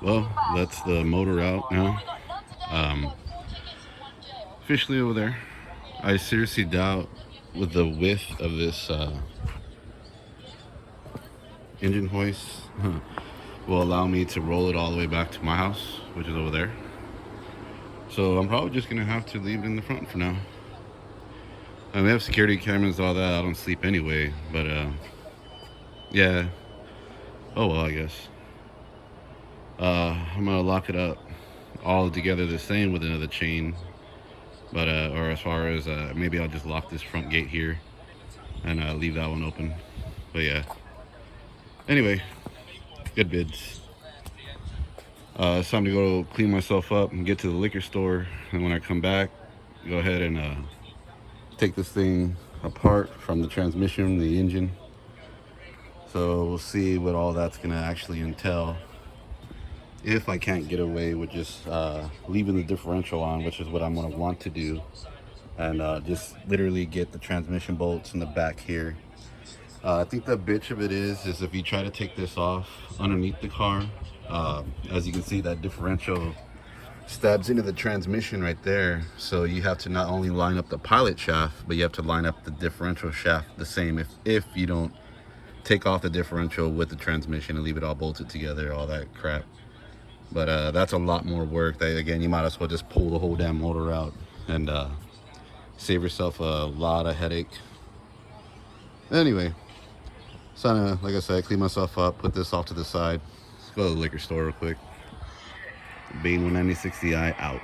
Well, that's the motor out now. Um, Officially over there. I seriously doubt with the width of this engine hoist will allow me to roll it all the way back to my house, which is over there. So I'm probably just gonna have to leave it in the front for now. And we have security cameras, all that. I don't sleep anyway, but yeah. Oh well, I guess. I'm gonna lock it up all together the same with another chain, but or as far as maybe I'll just lock this front gate here and leave that one open. But yeah. Anyway, good bids. It's time to go clean myself up and get to the liquor store. And when I come back, go ahead and take this thing apart from the transmission, the engine. So we'll see what all that's gonna actually entail. If I can't get away with just leaving the differential on, which is what I'm gonna want to do, and just literally get the transmission bolts in the back here. I think the bitch of it is if you try to take this off underneath the car, as you can see, that differential stabs into the transmission right there. So you have to not only line up the pilot shaft, but you have to line up the differential shaft the same if you don't take off the differential with the transmission and leave it all bolted together, all that crap. But that's a lot more work. That, again, you might as well just pull the whole damn motor out and save yourself a lot of headache. Anyway, so like I said, clean myself up, put this off to the side. Let's go to the liquor store real quick. Bean 19060i out.